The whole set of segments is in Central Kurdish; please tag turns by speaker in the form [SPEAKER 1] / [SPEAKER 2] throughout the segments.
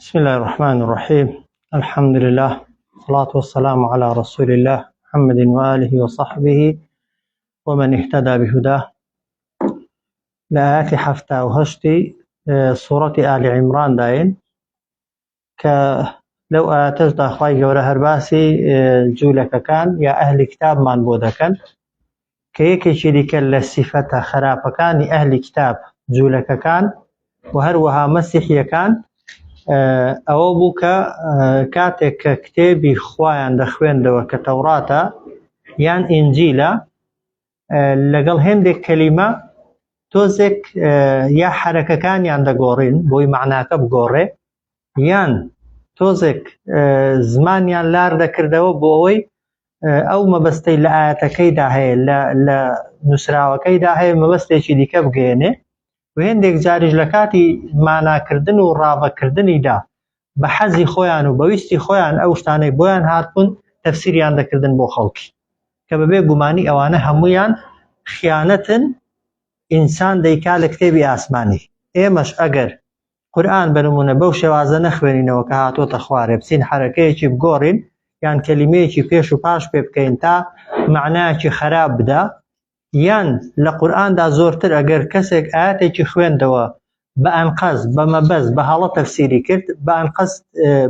[SPEAKER 1] بسم الله الرحمن الرحيم. الحمد لله والصلاة والسلام على رسول الله محمد وآله وصحبه ومن اهتدى بهداه. لآيات حفتة وهشتي سورة آل عمران داين لو آتجد أخوي جورة هرباسي جولك كان يا أهل كتاب من بودكن كيكي شريك للصفة خراب كان أهل كتاب جولك كان وهروها مسيحي كان ئەوە بوو کە کاتێک کە کتێبی خوایان دەخوێندەوە کە تەوراتە یان ئینجیلە لەگەڵ هێندێک کەلیمە تۆزێک یا حەرەکەکانیان دەگۆڕین بۆی معناکە بگۆڕێ یان تۆزێک زمانیان لار دەکردەوە بۆ ئەوەی ئەو مەبەستەی لە ئاەتەکەیدا هەیە لە نووسراوەکەیدا هەیە مەبەستێکی دیکە بگەێنێ و هێندێک جاریش لە کاتی ماناکردن و ڕاوەکردنیدا بە حەزی خۆیان و بەویستی خۆیان ئەو شتانەی بۆیان هاتبوون تەفسیریان دەکردن بۆ خەڵکی کە بەبێ گومانی ئەوانە هەموویان خیانەتن ئینسان دەیکا لە کتێبی ئاسمانی. ئێمەش ئەگەر قورئان بەنمونە بەو شێوازە نەخوێنینەوە کە هاتۆتە خوارێ بچین حەرەکەیەکی بگۆڕین یان کەلیمەیەکی پێش و پاش پێ بکەین تا معنایەکی خەراب بدا، یان لە قورئاندا زۆرتر ئەگەر کەسێک ئاەتێکی خوێندەوە بە ئەنقەز بە مەبەست بە هەڵە تەفسیری کرد بە ئەنقەز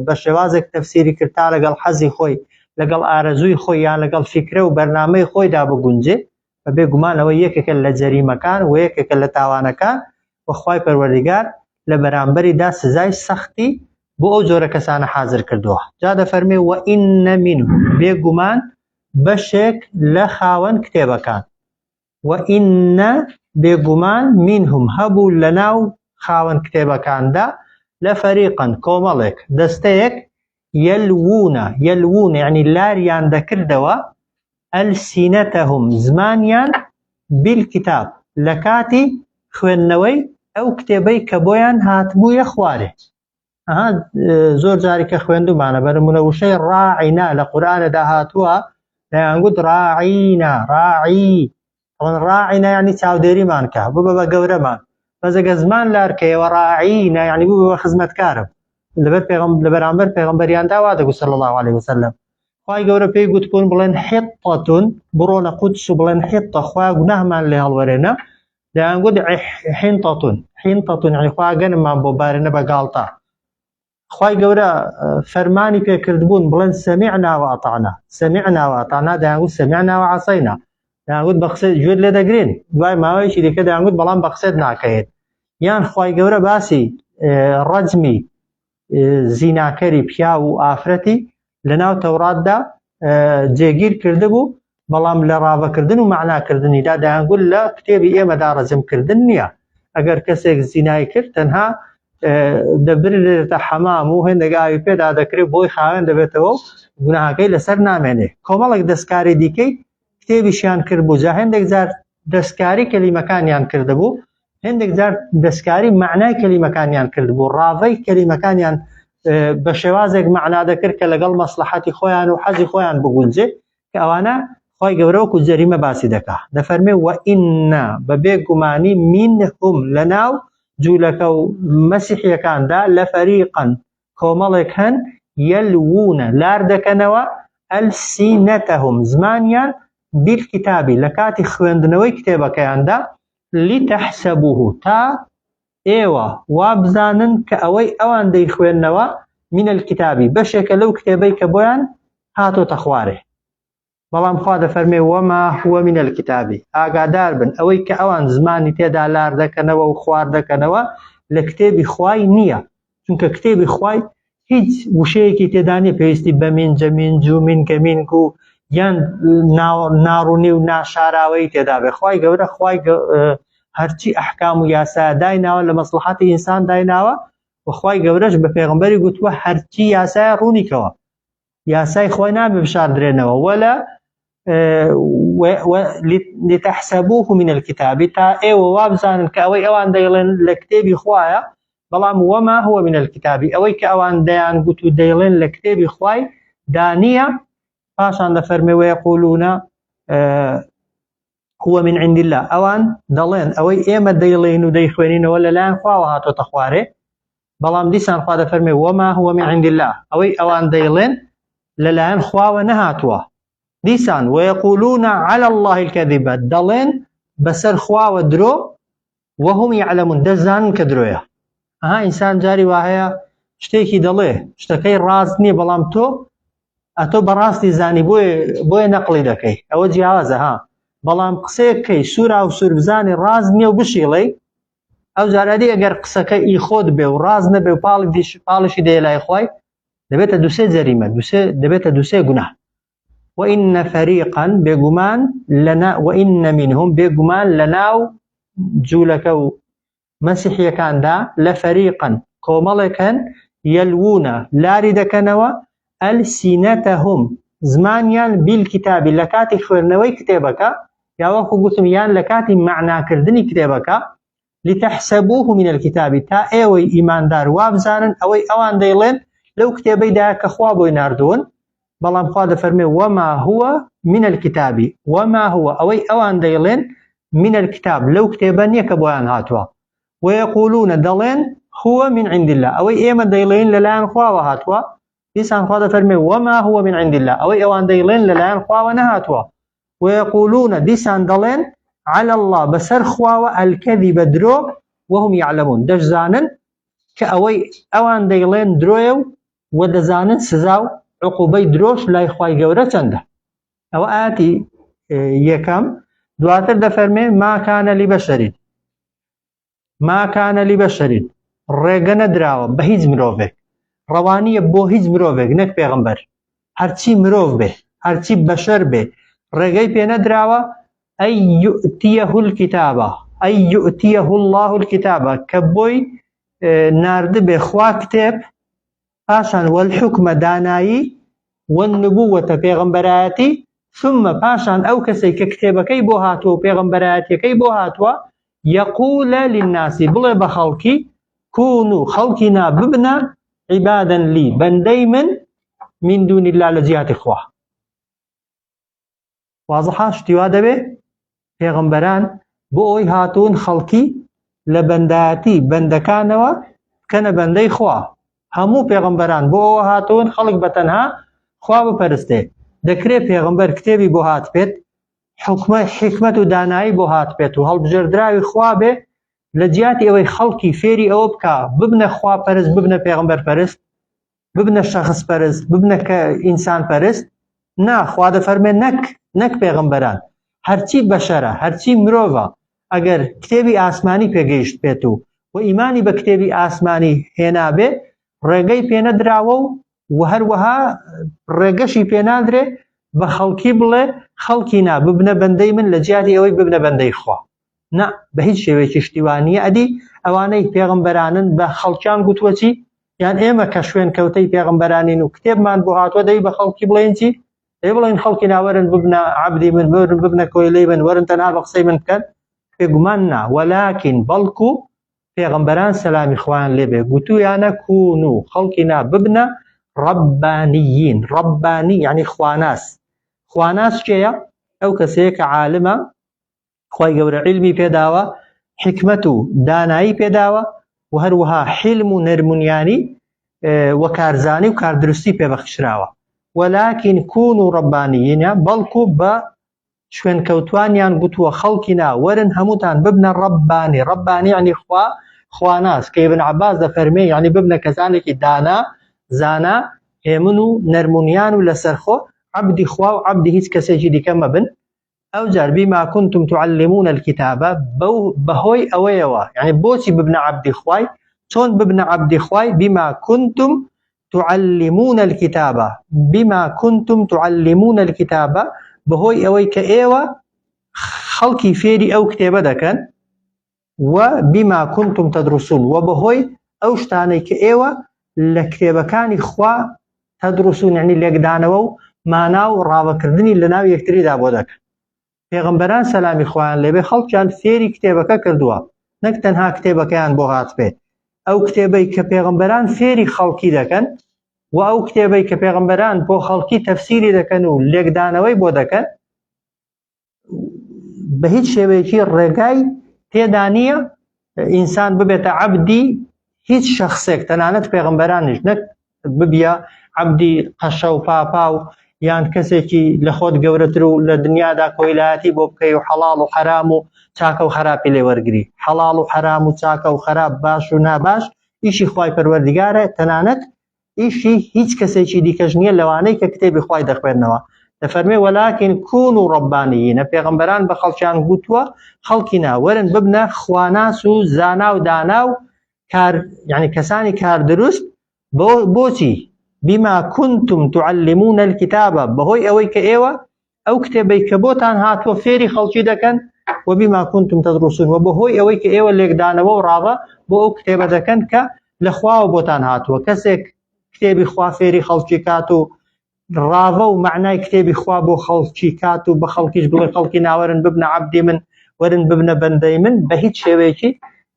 [SPEAKER 1] بە شێوازێک تەفسیری کرد تا لەگەڵ حەزی خۆی لەگەڵ ئارەزووی خۆی یان لەگەڵ فیکرە و بەرنامەی خۆیدا بگونجێ بەبێ گومانەوە یەکێکە لە جەریمەکان و یەکێکە لە تاوانەکان و خوای پەروەردیگار لە بەرامبەریدا سزای سەختی بۆ ئەو جۆرە کەسانە حازر کردووە. جا دەفەرمێ وئین منهم بێگومان بەشێک لە خاوەن کتێبەکان وئین بێگومان منهم هەبوو لەناو خاوەن کتێبەکاندا لە فەریقەن کۆمەڵێک دەستەیەک یەلوونە یعنی لاریان دەکردەوە ئەلسینەتەهم زمانیان بالکتاب لە کاتی خوێندنەوەی ئەو کتێبەی کە بۆیان هاتبوویە خوارێ. زۆر جاری کە خوێندومانە بەنمونە وشەی ڕاعینا لە قورئانەدا هاتووە دەیانگوت ڕاعینا ڕاعی ڕاعینا یعنی چاودێریمان کە ببە بە گەورەمان بەزەگە زمان لارکەیەوە ڕاعینا یعنی بوو بە خزمەتکارم لە بەرامبەر پێغەمبەریاندا وا دەگوت صلی الله عليه وسلم. خوای گەورە پێی گوتبوون بڵێن حیطەتون بڕۆنە قودس و بڵێن حیطە خوا گوناهمان لێ هەڵوەرێنە دەیانگوت حینتەتون یعنی خوا گەنممان بۆ بارێنە بە گاڵتە. خوای گەورە فەرمانی پێکردبوون بڵێن سەمیعنا و ئەطعنا سەمیعنا و ئەطعنا دەیانگوت سەمیعنا و عەسەینا دەیانگوت بە قسەت گوێت لێ دەگرین دوای ماوەیەکی دیکە دەیانگوت بەڵام بە قسەت ناکەیت. یان خوای گەورە باسی ڕەجمی زیناکەری پیا و ئافرەتی لەناو تەوراتدا جێگیر کردبوو بەڵام لە ڕاوەکردن و معناکردنیدا دەیانگوت لە کتێبی ئێمەدا ڕەجمکردن نییە. ئەگەر کەسێک زینای کرد تەنها دەبرێتە حەمام و هێندێک ئاوی پێدا دەکرێت بۆی خاوێن دەبێتەوە گوناهەکەی لەسەر نامێنێ. کۆمەڵێک دەستکاری دیکەی کتێبیشیان کردبوو جا هێندێک جار دەستکاری کەلیمەکانیان کردبوو هێندێک جار دەستکاری معنای کەلیمەکانیان کردبوو ڕاوەی کەلیمەکانیان بە شێوازێک معنا دەکرد کە لەگەڵ مەسلحەتی خۆیان و حەزی خۆیان بگونجێ کە ئەوانە خوای گەورە وەکو جەریمە باسی دەکا. دەفەرمێ وئین بەبێ گومانی منهم لەناو جوولەکە و مەسیحیەکاندا لە فەریقەن کۆمەڵێک هەن یەلوونە لار دەکەنەوە ئەلسینەتەهم زمانیان بالکتابی لە کاتی خوێندنەوەی کتێبەکەیاندا لتەحسەبوه تا ئێوە وا بزانن کە ئەوەی ئەوان دەیخوێندنەوە من الکتابی بەشێکە لەو کتێبەی کە بۆیان هاتۆتە خوارێ. بەڵام خوا دەفەرمێ وەما هوە من الکتابی ئاگادار بن ئەوەی کە ئەوان زمانی تێدا لار دەکەنەوە و خوار دەکەنەوە لە کتێبی خوای نییە، چونکە کتێبی خوای هیچ وشەیەکی تێدا نیە پێویستی بە منجە منج و منکە منک و یان ناڕوونی و ناشاراوەی تێدا بێ. خوای گەورە خوای هەرچی ئەحکام و یاسا دایناوە لە مەسلحەتی ئینسان دایناوە و خوای گەورەش بە پێغەمبەری گوتووە هەرچی یاسایە ڕوونیکەوە یاسای خۆی نابێ بشاردرێنەوە وەلا لتەحسەبوه من الکتابی تا ئێوە وا بزانن کە ئەوەی ئەوان دەیڵێن لە کتێبی خوایە بەڵام وەما هوە من الکتابی ئەوەی کە ئەوان دەیان گوت و دەیڵێن لە کتێبی خوای دانیە. پاشان دەفەرمێ وەیەقولون هو من عند الله ئەوان دەڵێن ئەوەی ئێمە دەیڵێن و دەیخوێنینەوە لەلایەن خواوە هاتۆتە خوارێ بەڵام دیسان خوا دەفەرمێ وما هو من عند الله ئەوەی ئەوان دەیڵێن لەلایەن خواوە نەهاتووە. دیسان ويقولون على الله الكذب دەڵێن بەسەر خواوە درۆ وهم يعلمون دەزانن کە درۆیە. ئینسان جاری وایە شتێکی دەڵێ شتەکەی ڕاست نییە بەڵام تۆ بەڕاستی زانی بۆیە نەقڵی دەکەی ئەوە جیاوازە بەڵام قسەیەکەی سوورا و سوور بزانی ڕاز نییە و بشیڵێ ئەو جارادی ئەگەر قسەکە ئیخۆت بێ و ڕاز نەبێ و پاڵشی دێ لای خوای دەبێتە دووسێ جەریمە دەبێتە دووسێ گوناه. وإن فريقا بێگومان وإن منهم بێگومان لەناو جوولەکە و مەسیحیەکاندا لەفەریقا کۆمەڵێکن یەلوونە لاری دەکەنەوە ئەلسینەتەهم زمانیان بیلکیتابی لە کاتی خوێندنەوەی کتێبەکە یا وەکو گوتم یان لە کاتی معناکردنی کتێبەکە لتحسبوه من الكتاب تا ئێوەی ئیماندار وابزانن ئەوەی ئەوان دەیڵێن لەو کتێبەیدا کە خوا بۆی ناردوون بەڵام خوا دەفەرمێ وما هو من الكتاب وما هو ئەوەی ئەوان دەیڵێن من الكتاب لەو کتێبە نییە کە بۆیان هاتووە ويقولون دەڵێن هو من عند الله ئەوەی ئێمە دەیڵێن لەلایەن خواوە هاتووە دیسان خوا دەفەرمێ وما هو من عند الله ئەوەی ئەوان دەیڵێن لەلایەن خواوە نەهاتووە ويقولون دیسان دەڵێن على الله بەسەر خواوە الكذب درۆ وهم يعلمون دەشزانن کە ئەوەی ئەوان دەیڵێن درۆیە و دەزانن سزا و عقوبەی درۆش لای خوای گەورە چەندە. ئەوە ئاەتی یەکەم. دواتر دەفەرمێ ما كان لبشر ڕێگە نەدراوە بە هیچ مرۆڤێک ڕەوانیە بۆ هیچ مرۆڤێک نەک پێغەمبەر هەرچی مرۆڤ بێ هەرچی بەشەر بێ ڕێگەی پێ نەدراوە ئەی یؤتیه الله الكتاب کە بۆی ناردبێ خوا کتێب پاشان والحکمە دانایی والنبووەتە پێغەمبەرایەتی ثم پاشان ئەو کەسەی کە کتێبەکەی بۆ هاتووە و پێغەمبەرایەتیەکەی بۆ هاتووە يقول للناس بڵێ بە خەڵکی كونوا خەڵکینا ببنە عبادا لي بەندەی من دون الله لە جیاتی خوا. وازەحا شتیوا دەبێ پێغەمبەران بۆ ئەوی هاتوون خەڵکی لە بەندایەتی بەندەکانەوە بکەنە بەندەی خوا. هەموو پێغەمبەران بۆ ئەوە هاتوون خەڵک بەتەنها خوا بپەرستێ. دەکرێت پێغەمبەر کتێبی بۆ هات بێت حکمت و دانایی بۆ هات بێت و هەڵبژێردراوی خوا بێ لە جیاتی ئەوەی خەڵکی فێری ئەوە بکە ببنە خوا پەرست ببنە پێغەمبەر پەرست ببنە شەخص پەرست ببنە کە ئینسان پەرست خوا دەفەرمێ نەک پێغەمبەران هەرچی بەشەرە هەرچی مرۆڤە ئەگەر کتێبی ئاسمانی پێگەیشت بێت و ئیمانی بە کتێبی ئاسمانی هێنابێ ڕێگەی پێنەدراوە و هەروەها ڕێگەشی پێنادرێ بە خەڵکی بڵێ خەڵکی ببنە بەندەی من لە جیاتی ئەوەی ببنە بەندەی خوا. بە هیچ شێوەیەکی شتیوانیە ئەدی ئەوانەی پێغەمبەرانن بە خەڵکیان گوتووە چی یان ئێمە کە شوێن کەوتەی پێغەمبەرانین و کتێبمان بۆ هاتووە دەی بە خەڵکی بڵێن چی دەی بڵێن خەڵکی وەرن ببنە عەبدی من ببنە کۆیلەی من وەرن تەنها بە قسەی من بکەن پێگومان وەلاکین بەڵکو پێغەمبەران سەلامی خوایان لێبێ گوتوویانە کونوا خەڵکی ببنە ڕەبانیین ڕەبانی یعنی خواناس کێیە ئەو کەسەیە کە عالمە خوای گەورە علمی پێداوە حکمت و دانایی پێداوە و هەروەها حلم و نەرمونیانی و کارزانی و کاردروستی پێبەخشراوە. وەلاکین کونوا ڕەبانیین بەڵکو بە شوێنکەوتوانیان گوتووە خەڵکی وەرن هەمووتان ببنە ڕەبانی یعنی خواناس کە ئیبن عەباس دەفەرمێ یعنی ببنە کەسانێکی دانا زانا هێمن و نەرمونیان و لەسەرخۆ عەبدی خوا و عەبدی هیچ کەسێکی دیکە مەبن. ئەو جار بما كنتم تعلمون الكتاب بەهۆی ئەوەیەوە یعنی بۆچی ببنە عەبدی خوای چۆن ببنە عەبدی خوای بما كنتم تعلمون الكتاب بەهۆی ئەوەی کە ئێوە خەڵکی فێری ئەو کتێبە دەکەن و بما كنتم تدرسون و بەهۆی ئەو شتانەی کە ئێوە لە کتێبەکانی خوا تدرسون یعنی لێکدانەوە و مانا و ڕاوەکردنی لە ناو یەکتریدا بۆ دەکەن. پێغەمبەران سەلامی خوایان لێبێ خەڵکیان فێری کتێبەکە کردووە نەک تەنها کتێبەکەیان بۆ هات بێت ئەو کتێبەی کە پێغەمبەران فێری خەڵکی دەکەن و ئەو کتێبەی کە پێغەمبەران بۆ خەڵکی تەفسیری دەکەن و لێکدانەوەی بۆ دەکەن بە هیچ شێوەیەکی ڕێگای تێدا نییە ئینسان ببێتە عەبدی هیچ شخصێک تەنانەت پێغەمبەرانیش نەک ببیە عەبدی قەشە و پاپا و یان کەسێکی لە خۆت گەورەتر و لە دنیادا کۆیلایەتی بۆ بکەی و حەڵاڵ و حەرام و چاکە و خراپی لێ وەرگری. حەڵاڵ و حەرام و چاکە و خراپ باش و ناباش ئیشی خوای پەروەردیگارە، تەنانەت ئیشی هیچ کەسێکی دیکەش نییە لەوانەی کە کتێبی خوای دەخوێنەوە. دەفەرمێ وەلاکین کونوا ڕەبانیین، پێغەمبەران بە خەڵکیان گوتووە خەڵکی نا وەرن ببنە خواناس و زانا و دانا و یعنی کەسانی کار دروست. بۆچی؟ بما كنتم تعلمون الكتاب، بەهۆی ئەوەی کە ئێوە ئەو کتێبەی کە بۆتان هاتووە فێری خەڵکی دەکەن، وبما كنتم تدرسون، و بەهۆی ئەوەی کە ئێوە لێکدانەوە و ڕاوە بۆ ئەو کتێبە دەکەن کە لە خواوە بۆتان هاتووە. کەسێک کتێبی خوا فێری خەڵکی کات و ڕاوە و معنای کتێبی خوا بۆ خەڵکی کات و بە خەڵکیش بڵێ خەڵکی ناوەرن ببنە عەبدی من، وەرن ببنە بەندەی من، بە هیچ شێوەیەکی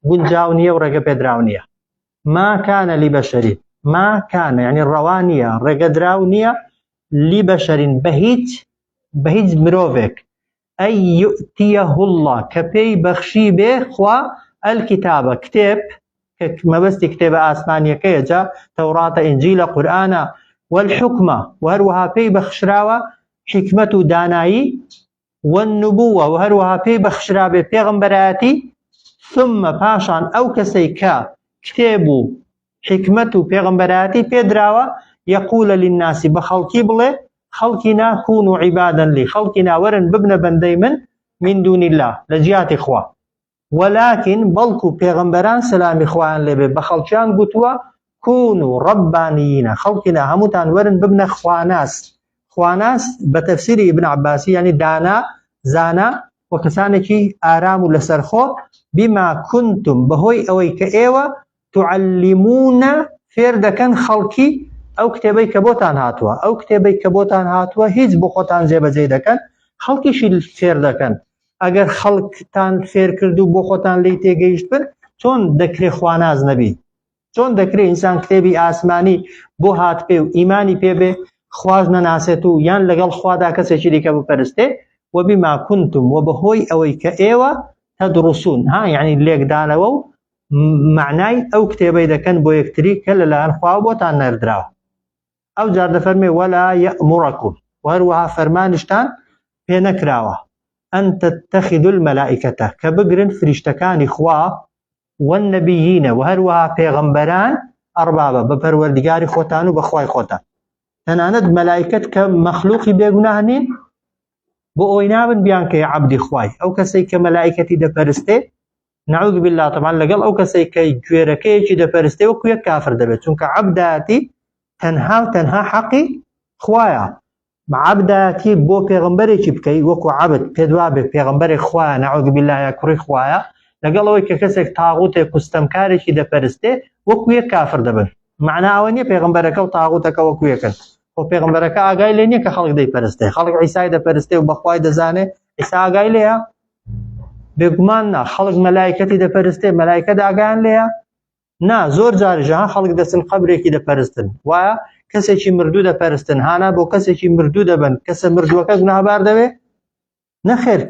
[SPEAKER 1] گونجاو نییە و ڕێگە پێدراو نییە. ما كان لبشر، ما كان يعني ڕەوانیە ڕێگەدراو نییە لبشرین بە هیچ مرۆڤێک ئەی یؤتیه الله کە پێی بەخشی بێ خوا الکتابە کتێب کە مەبەستی کتێبە ئاسمانیەکەیە، جا تەوراتە ئینجیلە قورئانە، والحکمە و هەروەها پێی بەخشراوە حکمەت و دانایی، والنبووە و هەروەها پێی بەخشرا بێ پێغەمبەرایەتی، ثم پاشان ئەو کەسەی کە کتێب و حکمت و پێغەمبەرایەتی پێدراوە یەقول للناس بە خەڵکی بڵێ خەڵکی نا کونوا عیبادا لی، خەڵکی نا وەرن ببنە بەندەی من دون الله لە جیاتی خوا. ولكن بەڵکو پێغەمبەران سەلامی خوایان لێبێ بە خەڵکیان گوتووە کونوا ڕەبانیین، خەڵکی نا هەمووتان وەرن ببنە خواناس. خواناس بە تەفسیری ئیبن عەباسی یعنی دانا زانا و کەسانێکی ئارام و لەسەرخۆ، بما كنتم بەهۆی ئەوەی کە ئێوە تعلمونە فێر دەکەن خەڵکی ئەو کتێبەی کە بۆتان هاتووە. ئەو کتێبەی کە بۆتان هاتووە هیچ بۆ خۆتان جێبەجێ دەکەن، خەڵکیشی فێر دەکەن. ئەگەر خەڵکتان فێر کرد و بۆ خۆتان لی تێگەیشت بن، چۆن دەکرێ خواناز نەبی؟ چۆن دەکرێ ئینسان کتێبی ئاسمانی بۆ هات پێ و ئیمانی پێبێ خواز نەناسێت و یان لەگەڵ خوادا کەسێکی دیکە بپەرستێ؟ وبما كنتم و بەهۆی ئەوەی کە ئێوە تدرسون، یعنی لێکدانەوە و معنای ئەو کتێبەی دەکەن بۆ یەکتری کە لەلایەن خوا بۆتان نەردراوە. ئەو جار دەفەرمێ ولا یەأمرەکم و هەروەها فەرمانیشتان پێ نەکراوە ئەن تەتەخیدوا المەلائیکەتە کە بگرن فریشتەکانی خوا والنەبیینە و هەروەها پێغەمبەران ئەربابە بە پەروەردگاری خۆتان و بەخوای خۆتان. تەنانەت مەلائیکەت کە مەخلوقی بێگوناه نین بۆ ئەوەی نابن بیان کە عەبدی خوای. ئەو کەسەی کە مەلائیکەتی دەپەرستێ نعوذ بالله طبعا لەگەڵ ئەو کەسەی کە گوێرەکەیەکی دەپەرستێ وەکو یەک کافر دەبێت، چونکە عەبدایەتی تەنها حەقی خوایە. عەبدایەتی بۆ پێغەمبەرێکی بکەی وەکو عەبد پێدوا بێ پێغەمبەرێک خوایە نعوذ بالله یا کوڕی خوایە، لەگەڵ ئەوەی کە کەسێک تاغوتێک و ستەمکارێکی دەپەرستێ وەکو یەک کافر دەبن. معنە ئەوە نییە پێغەمبەرەکە و تاغوتەکە وەکو یەکن. خۆ پێغەمبەرەکە ئاگای لێ نییە کە خەڵک دەیپەرستێ، خەڵک عیسای دەپەرستێ و بەخوای دەزانێ، عیسا ئاگای لێیە؟ بێگومان نا. خەڵک مەلایکەتی دەپەرستێ، مەلایکەت ئاگایان لێیە؟ نا. زۆر جاریژە خەڵک دەچن قەبرێکی دەپەرستن، وایە کەسێکی مردوو دەپەرستن، هانا بۆ کەسێکی مردوو دەبن، کەسە مردووەکە گوناهبار دەبێ؟ نەخێر،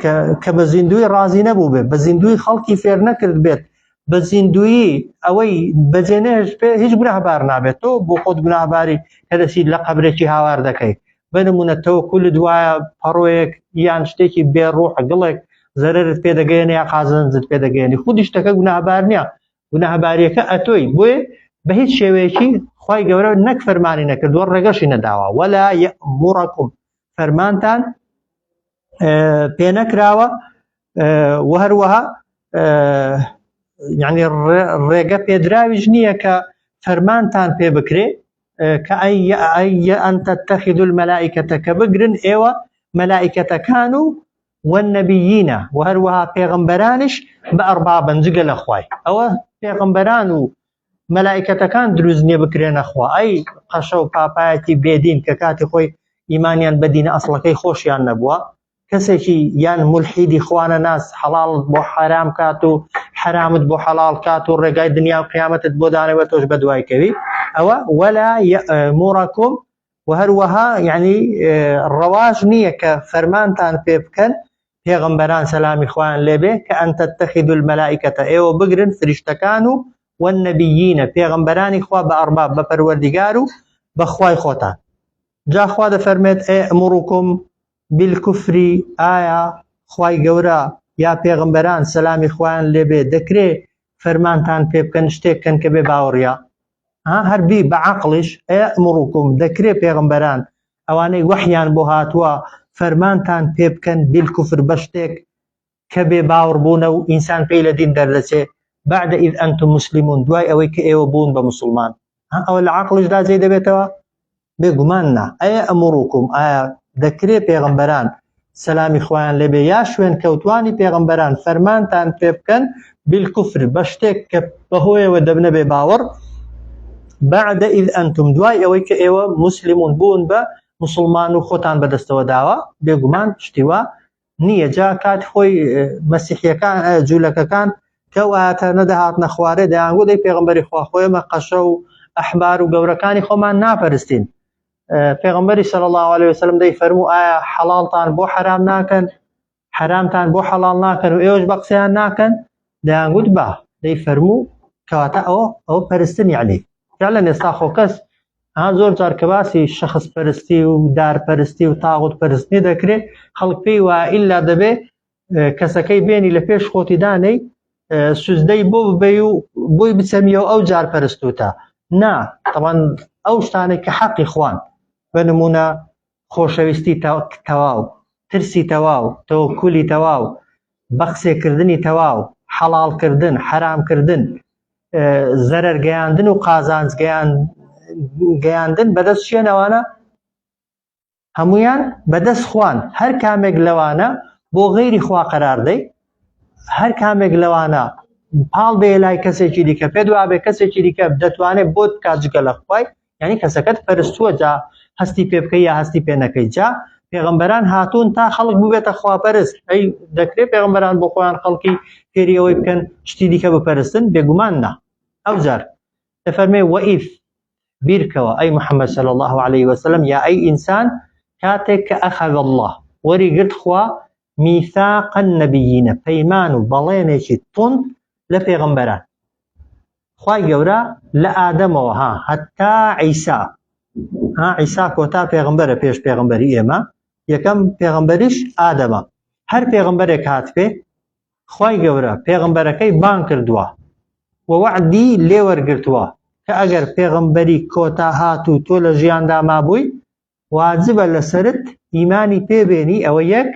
[SPEAKER 1] کە بە زیندوی ڕازی نەبوو بێت، بە زیندوی خەڵکی فێر نەکرد بێت، بە زیندویی ئەوەی بەجێنێژ پێ هیچ گوناهبار نابێت. تۆ بۆ خۆت گوناهباری کە دەچیت لە قەبرێکی هاوار دەکەی. بنمونە تەوەکولت وایە پەڕۆیەک یان شتێکی بێڕوح گڵێک زەررت پێدەگەێنێ یا قازانجت پێدەگەێنی، خودی شتەکە گوناهبار نییە، گوناهباریەکە ئەتۆی. بۆیە بە هیچ شێوەیەکی خوای گەورە نەک فەرمانی نەکردووە ڕێگەشی نەداوە. ولا یەأمرەکم فەرمانتان پێ نەکراوە و هەروەها یعنی ڕێگە پێدراویش نییە کە فەرمانتان پێ بکرێ کە ئەن تەتەخیدوا المەلائیکەتە کە بگرن ئێوە مەلائیکەتەکان و والنەبیینە و هەروەها پێغەمبەرانیش بە ئەربابن جگە لە خوای. ئەوە پێغەمبەران و مەلائیکەتەکان دروست نییە بکرێنە خوا. ئەی قەشە و پاپایەتی بێدین کە کاتی خۆی ئیمانیان بە دینە ئەسڵەکەی خۆشیان نەبووە، کەسێکی یان مولحیدی خوانە ناس حەڵاڵت بۆ حرام کات و حرامت بۆ حەڵاڵ کات و ڕێگای دنیا و قیامەتت بۆ دانەوە تۆش بە دوای کەوی. ئەوە ولا یەأمرەکم و هەروەها یعنی ڕەواج نییە کە فەرمانتان پێ بکەن پێغەمبەران سەلامی خوایان لێبێ کە ئەن تەتەخیدوا المەلائیکەتە ئێوە بگرن فریشتەکان و والنبيين پیغمبرانی خوا بأرباب بپروردگار و بخوای خوتان. جا خوا دەفەرمێت ئەمڕکم بالکفر ئایا خوای گەورە یا پێغمبەران سەلامی خوایان لێبێ دەکرێ فەرمانتان پێ بکەن شتێککەن کە بێ باوەڕیا هەربی بەعەقڵیش ئەمڕکم دەکرێ پێغمبەران ئەوانەی وەحیان بۆ هاتووە فەرمانتان پێ بکەن بالکفر بە شتێک کە بێ باوەڕ بوونە و ئینسان پێی لە دین دەردەچێ بعد إذ أنتم مسلمون دوای ئەوەی کە ئێوە بوون بە مسلمان ئەوە لە عەقڵیشدا جێ دەبێتەوە بێگومان نا ئەمڕکم ئایا دەکرێ پێغمبەران سەلامی خوایان لێبێ یا شوێن کەوتوانی پێغمبەران فەرمانتان پێ بکەن بالکفر بە شتێک کە بەهۆیەوە دەبنە بێ باوەڕ بعد إذ أنتم دوای ئەوەی کە ئێوە مسلمون بوون بە مسلمان و خۆتان بەدەستەوە داوە بێگومان شتیوا نییە. جا کات خۆی مەسیحیەکان جوولەکەکان کە ئاەتە نەدەهاتنە خوارێ دەیانگوت دەی پێغمبەری خوا خۆیمە قەشە و ئەحبار و گەورەکانی خۆمان ناپەرستین. پێغمبەری صلی الله عليه وسلم دەی فەرموو ئایا حەڵاڵتان بۆ حرام ناکەن حرامتان بۆ حەڵاڵ ناکەن و ئێوەش بە قسەیان ناکەن دەیانگوت با دەی فەرموو کەواتە ئەوە پەرستن یعنی یا لە نێستا خۆ کەس زۆر جار کە باسی شەخص پەرستی و دارپەرستی و تاغوت پەرستنی دەکرێت خەڵک پێی وایە ئیلا دەبێ کەسەکەی بێنی لە پێش خۆتی دانەی سوزدەی بۆ ببێ و بۆی بچەمیەوە ئەو جار پەرستوتە نا طبعا ئەو شتانێک کە حەقی خوان بە نمونە خۆشەویستی تەواو ترسی تەواو تەوەکولی تەواو بەقسێکردنی تەواو حەڵاڵکردن حرامکردن زەرەر گەیاندن و قازانج گەیاندن بەدەست شوێنەوانە هەمویان بەدەست خوان هەر کامێک لەوانە بۆ غەیری خوا قەرار دەی هەر کامێک لەوانە پاڵ بێ لای کەسێکی دیکە پێ دوابێ کەسێکی دیکە دەتوانێت بۆت بکات جگە لە خوای یعنی کەسەکەت پەرستووە جا هەستی پێ بکەی یا هەستی پێ نەکەی. جا پێغمبەران هاتوون تا خەڵک ببێتە خواپەرست ئەی دەکرێت پێغمبەران بۆ خۆیان خەڵکی فێری ئەوەی بکەن شتی دیکە بپەرستن بێگومان نا. ئەو جار دەفەرمێ وئیف بیرکەوە ئەی محەممەد صلی الله عليه وسلم یا ئەی ئینسان کاتێک کە ئەخەذ الله وەری گرت خوا میثاق النبیین پەیمان و بەڵێنێکی تند لە پێغمبەران خوای گەورە لە ئادەمەوە هەتا عیسا عیسا کۆتا پێغمبەرە پێش پێغمبەری ئێمە یەکەم پێغمبەریش ئادەمە هەر پێغمبەرێک هات پێ خوای گەورە پێغمبەرەکەی بان کردووە و وعدی لێ وەرگرتووە کە ئەگەر پێغمبەری کۆتا هات و تۆ لە ژیاندا مابووی واجبە لەسرت ئیمانی پێبێنی ئەوە یەک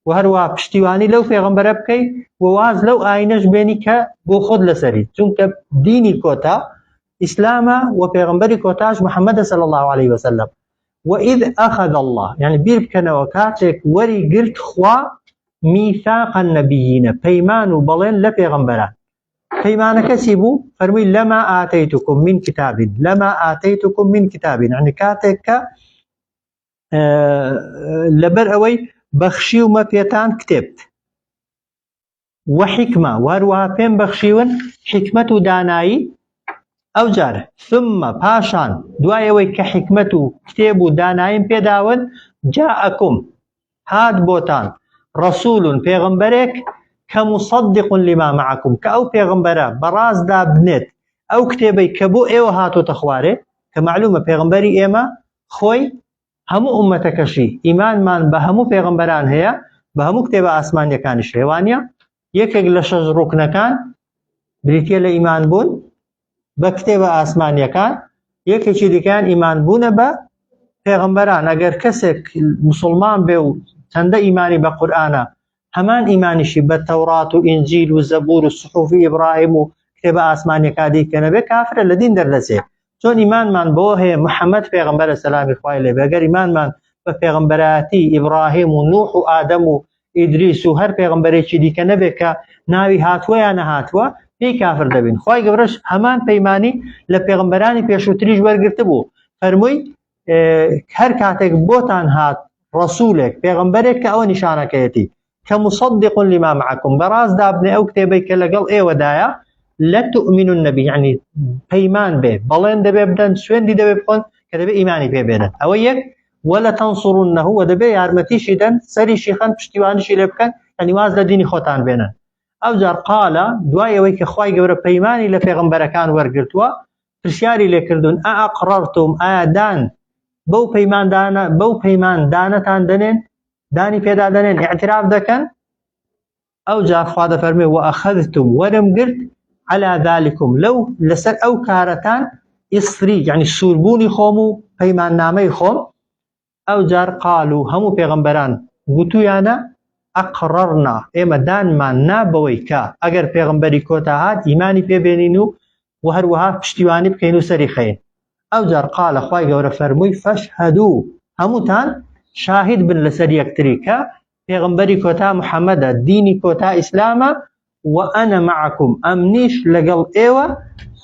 [SPEAKER 1] و هەروە پشتیوانی لەو پێغمبەرە بکەی و واز لەو ئاینەش بێنی کە بۆ خۆت لەسەری چونکە دینی کۆتا ئیسلامە و پێغمبەری کۆتاش محەممەدە صلی الله عليه وسلم. وإذ أخذ الله يعني بیر بکەنەوە کاتێک وەری گرت خوا میثاق النبیین پەیمان و بەڵێن لە پێغمبەران پەیمانەکە چی بوو فەرمووی لەما ئاتەیتکم من کتاب لەما ئاتەیتکم من کتاب يعني کاتێک کە لەبەر ئەوەی بەخشیومە پێتان کتێبت وحکمە وهروەها پێم بەخشیون حکمت و دانایی ئەو جارە ثم پاشان دوایەوەی کە حکمت و کتێب و داناییم پێداون جاءکم هات بۆتان ڕەسوولون پێغمبەرێک کە مصدق لما معکم کە ئەو پێغمبەرە بەڕازدا بنێت ئەو کتێبەی کە بۆ ئێوە هاتۆتە خوارێ کە معلومە پێغمبەری ئێمە خۆی هەموو ئومەتەکەشی ئیمانمان بە هەموو پێغمبەران هەیە بە هەموو کتێبە ئاسمانیەکانیش هێوانیە یەکێک لە شەش ڕوکنەکان بریتیە لە ئیمان بوون بە کتێبە ئاسمانیەکان یەکێکی دیکەیان ئیمان بوونە بە پێغمبەران ئەگەر کەسێک مسلمان بێ و چەندە ئیمانی بە قورئانە هەمان ئیمانیشی بە تەورات و ئینجیل و زەبور و سحوفی ئیبراهیم و کتێبە ئاسمانیەکان دیکە نەبێ کافرە لە دین دەردەچێت چۆن ئیمانمان بۆ هەیە محەممەد پێغمبەرە سەلامی خوای لێبێ ئەگەر ئیمانمان بە پێغمبەراتی ئیبراهیم و نوح و ئادەم و ئیدریس و هەر پێغمبەرێکی دیکە نەبێت کە ناوی هاتووە یان نەهاتووە پێی کافر دەبین. خوای گەورەش هەمان پەیمانی لە پێغمبەرانی پێشووتریش وەرگرتە بوو فەرمووی هەر کاتێک بۆتان هات ڕەسوولێک پێغمبەرێک کە ئەوە نیشانەکەیەتی کە مصدق لما معکم بەڕاز دابنێ ئەو کتێبەی کە لەگەڵ ئێوەدایە لتؤمنن به يعني پەیمان بێ بەڵێن دەبێ بدەن سوێندی دەبێ بخۆن کە دەبێ ئیمانی پێ بێنن ئەوە یەک ولا تنصرنه و دەبێ یارمەتیشی دەن سەریشی خەن پشتیوانیشی لێ بکەن یعنی واز لە دینی خۆتان بێنن ئەو جار قالە دوای ئەوەی کە خوای گەورە پەیمانی لە پێغەمبەرەکان وەرگرتووە پرسیاری لێکردون ئەقرڕتم ئایا دان بەو پەیمان دانەتان دەنێن دانی پێدا دەنێن ئیعتراف دەکەن ئەو جار خوا دەفەرمێ وەئەخەذتم وەرم گرت على ذلكم لەو لەسەر ئەو کارەتان ئیسری یعنی سووربوونی خۆم و پەیماننامەی خۆم ئەو جار قالوا هەموو پێغەمبەران گوتویانە ئەقرڕنا ئێمە دانمان نا بەوەی کە ئەگەر پێغەمبەری کۆتا هات ئیمانی پێبێنین و هەروەها پشتیوانی بکەین و سەری خەین ئەو جار قالە خوای گەورە فەرمووی فەشهەدوو هەمووتان شاهد بن لەسەر یەکتری کە پێغەمبەری کۆتا محەممەدە دینی کۆتا ئیسلامە وأنا معكم أمنيش لقل إيوة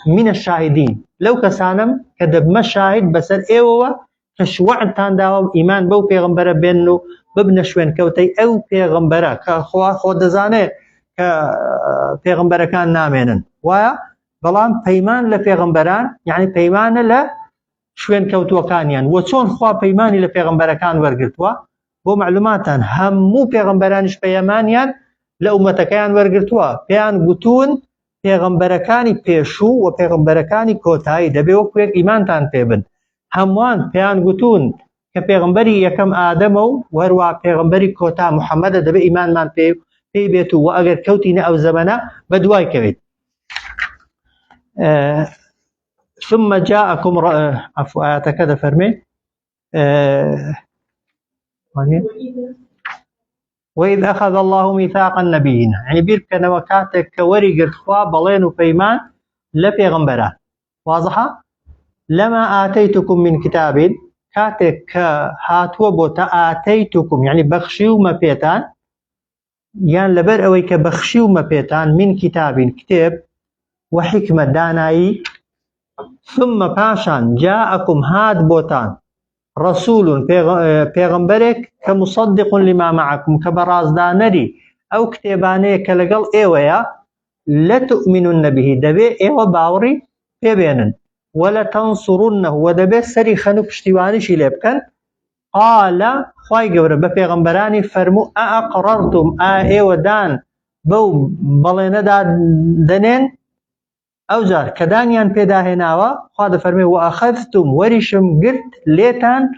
[SPEAKER 1] من الشاهدين لو كسانم كدب شاهد بسر إيوة كشوعد تانداو إيمان بو پیغمبر بينو ببن شوين كوتي أو پیغمبر كخوا خود دزانه كپیغمبر كان نامينن ويا بلان پیمان لپیغمبران يعني پیمان لشوين كوتو كانيان وچون خوا پیماني لپیغمبر كان ورگرتوا بو معلوماتان همو پیغمبرانش پیمانيان لە ئومەتەکەیان وەرگرتووە پێیان گوتون پێغەمبەرەکانی پێشوو و پێغەمبەرەکانی کۆتایی دەبێ وەکوێک ئیمانتان پێبن هەمووان پێیان گوتون کە پێغەمبەری یەکەم ئادەمە و هەروە پێغەمبەری کۆتا محەممەدە دەبێ ئیمانمان پێی بێت و ئەگەر کەوتینە ئەو زەمەنە بە دوای کەوێت ثم جاءكم عفوا آياتك دەفەرمێ وإذ أخذ الله ميثاق النبيين يعني بيركنا وكاتك كوري قرتخوا بلين وبيمان لبيغمبران واضحة لما آتيتكم من كتاب كاتك هاتوا بوتا آتيتكم يعني بخشيو ما بيتان يعني لبر أويك بخشيو ما بيتان من كتاب كتاب وحكمة داناي ثم باشان جاءكم هاد بوتان رسول پیغمبرك كمصدق لما معكم كبرازدانري او كتابانه كلقل ايويا لتؤمنن به دبي ايوا باوري بيبينن ولا تنصرنه ودبي سري خنو پشتیوانی شي لبكن قال خواي گور بپیغمبراني فرمو اقررتم ايوا دان بو بلينه دنين او جار كدانيان پیدا هناوا خواده فرمي واخذتم ورشم قرت ليتان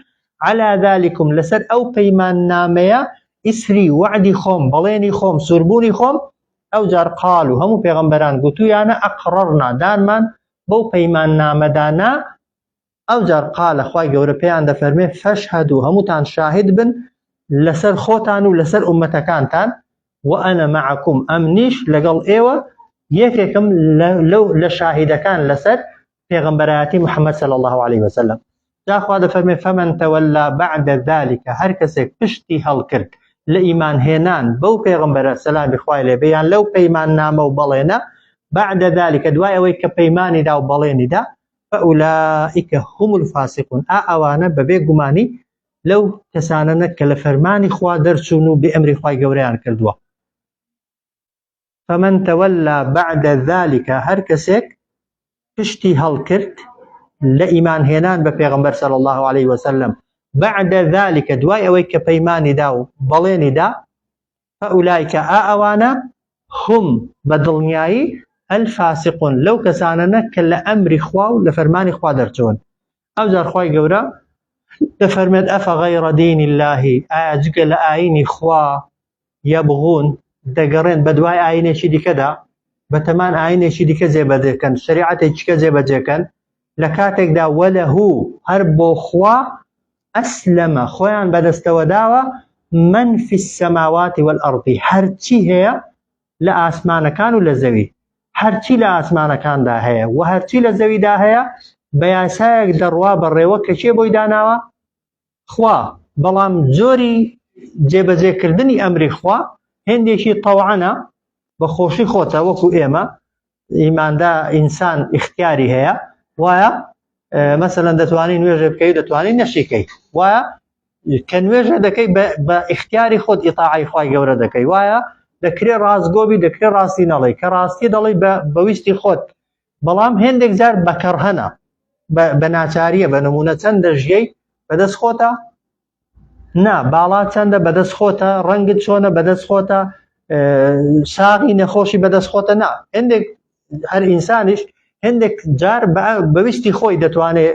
[SPEAKER 1] على ذلكم لسد او پیمان ناميا اسري وعدي خوم بليني خوم سربوني خوم او جار قالوا همو پیغمبران قلتو يعني اقررنا دان من بو پیمان نام دانا او جار قال خواهي قوربيان دا فرمي فاشهدوا همو تان شاهد بن لسر خوتان و لسر امتكان تان وانا معكم امنيش لقل ايوه یەکێکم لەو لە شاهیدەکان لەسەر پێغەمبەرایەتی محەممەد صلی الله عليه وسلم جا خوا دەفەرمێ فمن تولى بعد ذلك هەر کەسێک پشتی هەڵکرد لە ئیمان هێنان بەو پێغەمبەرە سەلامی خوای لێ بێ یان لەو پەیمان نامە و بەڵێنە بعد ذلك دوای ئەوەی کە پەیمانیدا و بەڵێنیدا فأولئك هم الفاسقون ئەوانە بەبێ گومانی لەو کەسانە کە لە فەرمانی خوا دەرچوون و بئەمری خوای گەورەیان کردووە فمن تولى بعد ذلك هر كسك پشتی هەڵکرد لە ئیمان هێنان بە پێغەمبەر صلی الله عليه وسلم بعد ذلك دوای ئەوەی کە پەیمانیدا و بەڵێنیدا فأولئك ئەوانە هم بەدڵنیایی الفاسقون لەو کەسانەنە کە لە ئەمری خوا و لە فەرمانی خوا دەرچوون ئەو جار خوای گەورە دەفەرمێت ئەفەغەیڕە دینی الله ئایا جگە لە ئاینی خوا یەبغون دەگەڕێن بە دوای ئاینێکی دیکەدا بەتەمان ئاینێکی دیکە جێبەجێکەن شریعەتێکیکە جێبەجێکەن لە کاتێکدا وەلەهو هەر بۆ خوا ئەسلەمە خۆیان بەدەستەوە داوە من في السماوات والأرض هەرچی هەیە لە ئاسمانەکان و لە زەوی هەرچی لە ئاسمانەکاندا هەیە و هەرچی لە زەویدا هەیە بە یاسایەک دەڕوا بەڕێوە کە چێ بۆی داناوە خوا بەڵام جۆری جێبەجێکردنی ئەمری خوا هندێکی تەوعەنە بە خۆشی خۆتە وەکو ئێمە ئیماندا ئینسان اختیاری هەیە وایە مەسەلەن دەتوانی نوێژە بکەی دەتوانی نەشیکەی وایە کە نوێژە دەکەی بە اختیاری خۆت ئیطاعەی خوای گەورە دەکەی وایە دەکرێت ڕازگۆبی دەکرێت ڕاستی نەڵێی کە ڕاستی دەڵی بە ویستی خۆت بەڵام هێندێک جار بە کەڕهەنە بە ناچاریە بە نمونە چەندە ژیەی بەدەست خۆتە نا باڵا چەندە بەدەست خۆتە ڕەنگت چۆنە بەدەست خۆتە ساغی نەخۆشی بەدەستخۆتە نا هەندێک هەر ئینسانیش هەندێک جار بەویستی خۆی دەتوانێت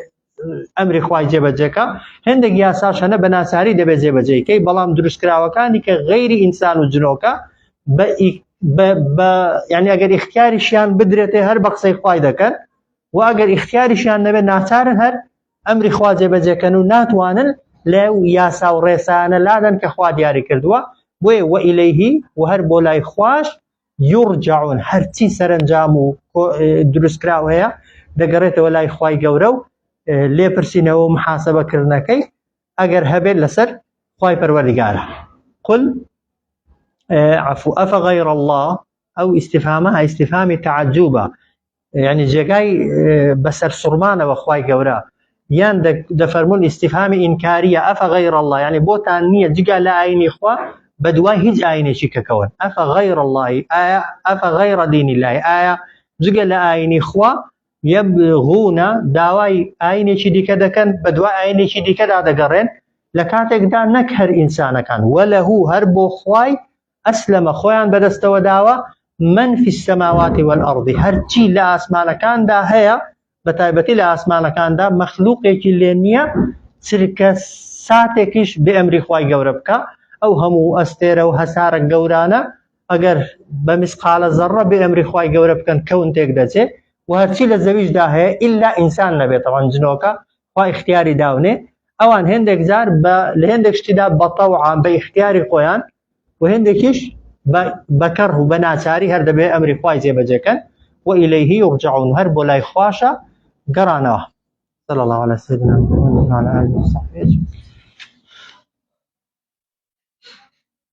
[SPEAKER 1] ئەمری خوای جێبەجێکە هەندێک یاساش هەنە بە ناچاری دەبێت جێبەجێکەی بەڵام دروستکراوەکانی کە غەیری ئینسان و جنۆکە یعنی ئەگەر اختیاریشیان بدرێتێ هەر بە قسەی خوای دەکەن و ئەگەر اختیاریشیان نەبێت ناچارن هەر ئەمری خوا جێبەجێکەن و ناتوانن لەو یاسا و ڕێسانە لادەن کە خوا دیاری کردووە بۆیە وئیلەیهی و هەر بۆ لای خوش یورجعون هەرچی سەرنجام و دروستکراو هەیە دەگەڕێتەوە لای خوای گەورە و لێپرسینەوە و محاسبەکردنەکەی ئەگەر هەبێت لەسەر خوای پەروەردگارە قل عفو أفغير الله أو استفهامها استفهام تعجبا يعني جاي بسر سرمانه وخواي قورا يان دفرمون استفهام إنكارية أفغير الله يعني بوتان نية جيجا لا عيني خوا بدواي هج عيني شيكا كون أفغير الله آية أفغير دين الله آية جيجا لا عيني خوا يبغون داواي عيني شدي كذا كان بدواي عيني شدي كذا دقرين لكاتك دا نكهر إنسان كان وله هربو خواي أسلم خويان بدستوى داوا من في السماوات والأرض هرچی لە ئاسمانەکاندا هەیە بەتایبەتی لە ئاسمانەکاندا مەخلوقێکی لێ نییە چرکە ساتێکیش بێ ئەمری خوای گەورە بکە ئەو هەموو ئەستێرە و هەسارە گەورانە ئەگەر بە مسقالە زەڕە بێ ئەمری خوای گەورە بکەن کەون تێک دەچێت و هەرچی لە زەویشدا هەیە ئیلا ئینسان نەبێت ئەوان جنۆکە خوا اختیاری داونێ ئەوان هێندێک جار لە هێندێک شتیدا بەتەوعان بە اختیاری خۆیان و هێندێکیش بكر وبناچاری هر دبي امر خوای جێبەجێکەن وإليه يرجعون هر بۆ لای خواشە گەڕانەوە صلى الله على سيدنا محمد وعلى آله وصحبه